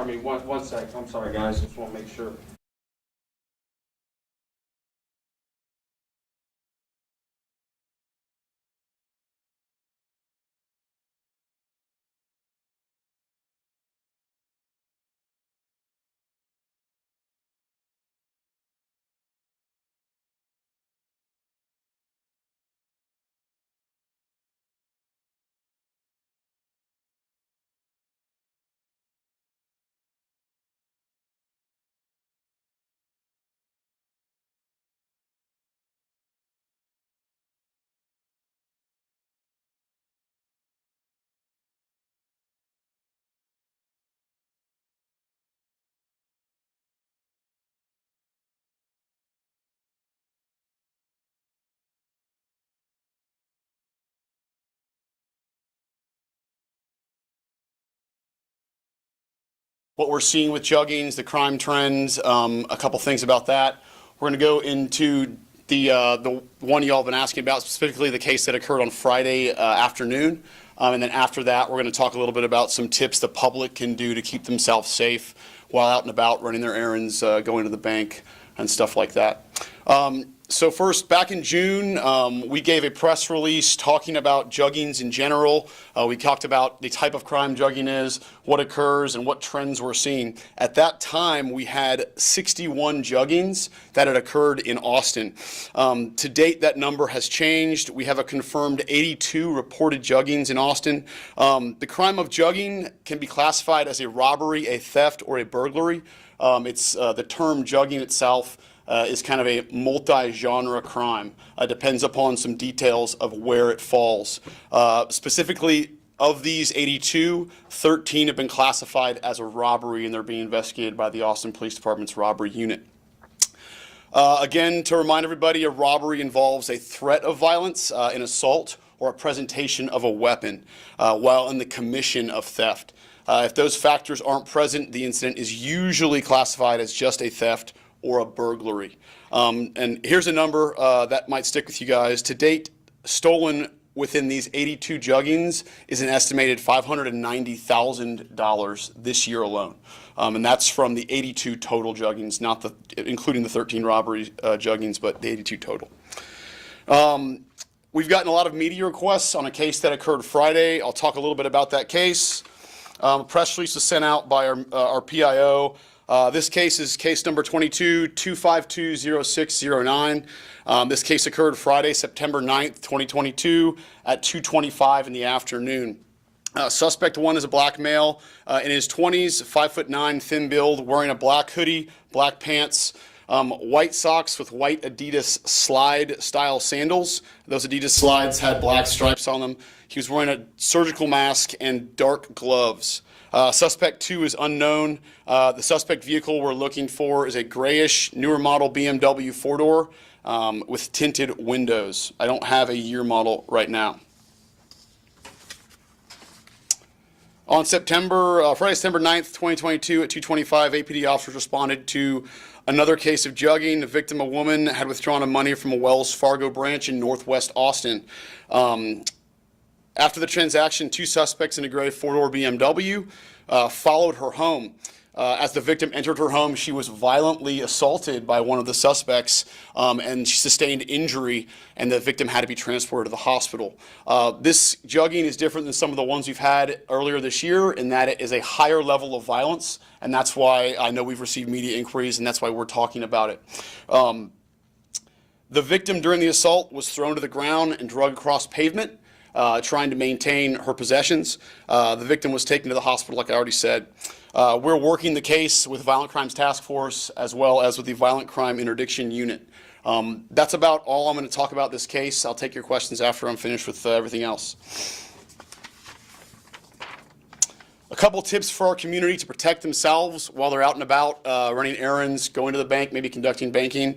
Pardon me, one sec. I'm sorry, guys. Just want to make sure. What we're seeing with juggings, the crime trends, a couple things about that. We're going to go into the one y'all have been asking about, specifically the case that occurred on Friday afternoon. And then after that, we're going to talk a little bit about some tips the public can do to keep themselves safe while out and about, running their errands, going to the bank, and stuff like that. So first, back in June, we gave a press release talking about juggings in general. We talked about the type of crime jugging is, what occurs, and what trends we're seeing. At that time, we had 61 juggings that had occurred in Austin. To date, that number has changed. We have a confirmed 82 reported juggings in Austin. The crime of jugging can be classified as a robbery, a theft, or a burglary. It's the term jugging itself is kind of a multi-genre crime. Depends upon some details of where it falls. Specifically, of these 82, 13 have been classified as a robbery, and they're being investigated by the Austin Police Department's robbery unit. Again, to remind everybody, a robbery involves a threat of violence, an assault, or a presentation of a weapon while in the commission of theft. If those factors aren't present, the incident is usually classified as just a theft or a burglary. And here's a number that might stick with you guys. To date, stolen within these 82 juggings is an estimated $590,000 this year alone. And that's from the 82 total juggings, not including the 13 robbery juggings, but the 82 total. We've gotten a lot of media requests on a case that occurred Friday. I'll talk a little bit about that case. A press release was sent out by our PIO. This case is case number 22-252-0609. This case occurred Friday, September 9th, 2022 at 2:25 in the afternoon. Suspect one is a black male in his 20s, 5'9", thin build, wearing a black hoodie, black pants, white socks with white Adidas slide style sandals. Those Adidas slides had black stripes on them. He was wearing a surgical mask and dark gloves. Suspect 2 is unknown. The suspect vehicle we're looking for is a grayish, newer model BMW 4-door with tinted windows. I don't have a year model right now. On Friday, September 9th, 2022 at 2:25, APD officers responded to another case of jugging. The victim, a woman, had withdrawn money from a Wells Fargo branch in Northwest Austin. After the transaction, two suspects in a gray 4-door BMW followed her home. As the victim entered her home, she was violently assaulted by one of the suspects, and she sustained injury, and the victim had to be transported to the hospital. This jugging is different than some of the ones we've had earlier this year in that it is a higher level of violence, and that's why I know we've received media inquiries, and that's why we're talking about it. The victim during the assault was thrown to the ground and dragged across pavement, trying to maintain her possessions. The victim was taken to the hospital, like I already said. We're working the case with Violent Crimes Task Force as well as with the Violent Crime Interdiction Unit. That's about all I'm going to talk about this case. I'll take your questions after I'm finished with everything else. A couple tips for our community to protect themselves while they're out and about, running errands, going to the bank, maybe conducting banking.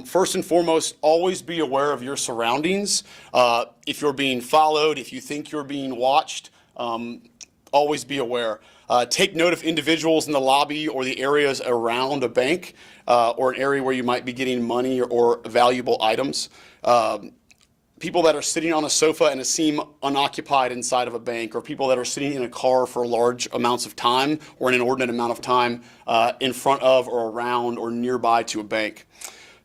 First and foremost, always be aware of your surroundings. If you're being followed, if you think you're being watched, always be aware. Take note of individuals in the lobby or the areas around a bank or an area where you might be getting money or valuable items. people that are sitting on a sofa and seem unoccupied inside of a bank, or people that are sitting in a car for large amounts of time or an inordinate amount of time in front of or around or nearby to a bank.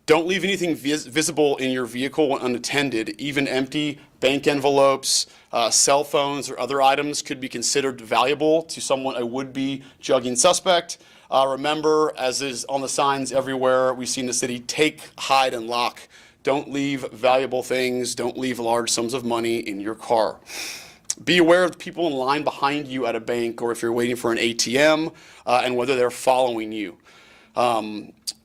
Don't leave anything visible in your vehicle when unattended. Even empty bank envelopes, cell phones, or other items could be considered valuable to someone, a would-be jugging suspect. Remember, as is on the signs everywhere we see in the city, take, hide, and lock. Don't leave valuable things. Don't leave large sums of money in your car. Be aware of the people in line behind you at a bank, or if you're waiting for an ATM, and whether they're following you.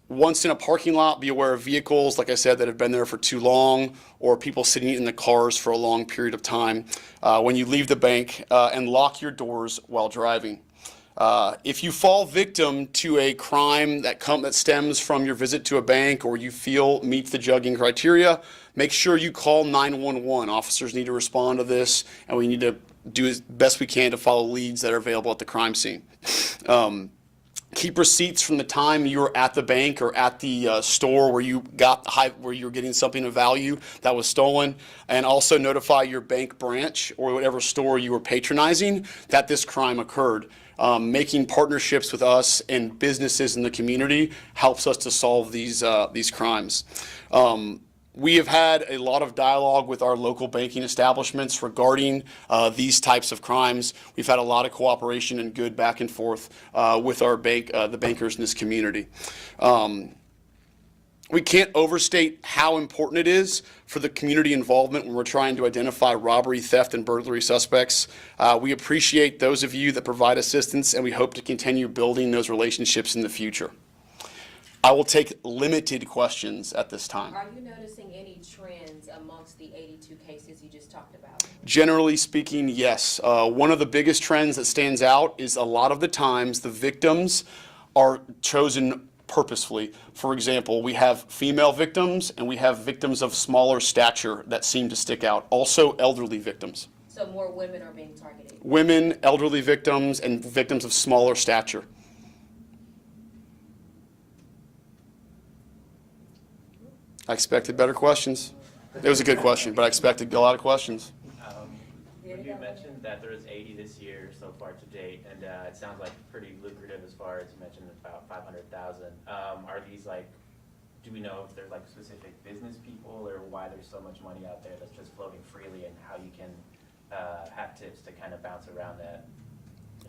Once in a parking lot, be aware of vehicles, like I said, that have been there for too long, or people sitting in the cars for a long period of time. When you leave the bank, and lock your doors while driving. If you fall victim to a crime that stems from your visit to a bank, or you feel meets the jugging criteria, make sure you call 911. Officers need to respond to this, and we need to do as best we can to follow leads that are available at the crime scene. Keep receipts from the time you were at the bank or at the store where you were getting something of value that was stolen, and also notify your bank branch or whatever store you were patronizing that this crime occurred. Making partnerships with us and businesses in the community helps us to solve these crimes. We have had a lot of dialogue with our local banking establishments regarding these types of crimes. We've had a lot of cooperation and good back and forth with our the bankers in this community. We can't overstate how important it is for the community involvement when we're trying to identify robbery, theft, and burglary suspects. We appreciate those of you that provide assistance, and we hope to continue building those relationships in the future. I will take limited questions at this time. Are you noticing any trends amongst the 82 cases you just talked about? Generally speaking, yes. One of the biggest trends that stands out is a lot of the times the victims are chosen purposefully. For example, we have female victims and we have victims of smaller stature that seem to stick out. Also elderly victims. So more women are being targeted? Women, elderly victims, and victims of smaller stature. I expected better questions. It was a good question, but I expected a lot of questions. You mentioned that there is 80 this year so far to date, and it sounds like pretty lucrative as far as you mentioned about 500,000. Are these like, do we know if there's like specific business people or why there's so much money out there that's just floating freely, and how you can have tips to kind of bounce around that?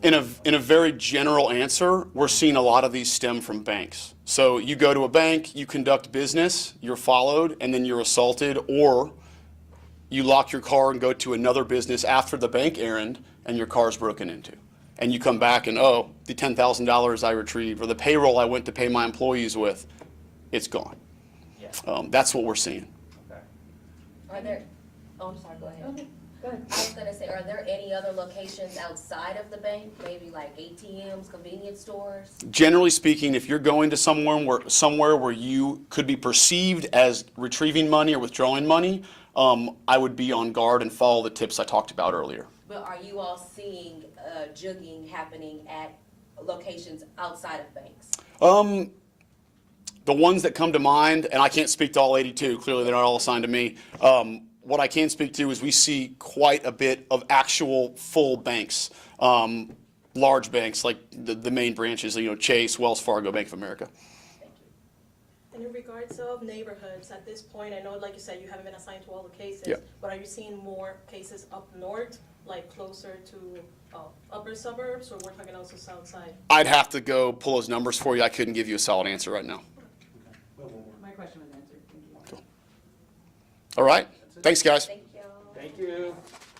In a very general answer, we're seeing a lot of these stem from banks. So you go to a bank, you conduct business, you're followed, and then you're assaulted, or you lock your car and go to another business after the bank errand and your car's broken into. And you come back and, oh, the $10,000 I retrieved or the payroll I went to pay my employees with, it's gone. Yeah. That's what we're seeing. Okay. Are there, oh, I'm sorry, go ahead. Okay, go ahead. I was gonna say, are there any other locations outside of the bank, maybe like ATMs, convenience stores? Generally speaking, if you're going to somewhere where you could be perceived as retrieving money or withdrawing money, I would be on guard and follow the tips I talked about earlier. But are you all seeing jugging happening at locations outside of banks? The ones that come to mind, and I can't speak to all 82, clearly they're not all assigned to me. What I can speak to is we see quite a bit of actual full banks, large banks like the main branches, Chase, Wells Fargo, Bank of America. And in regards of neighborhoods, at this point, I know, like you said, you haven't been assigned to all the cases, Yeah. but are you seeing more cases up north, like closer to upper suburbs, or we're talking also south side? I'd have to go pull those numbers for you. I couldn't give you a solid answer right now. My question was answered. Thank you. All right. Thanks, guys. Thank you.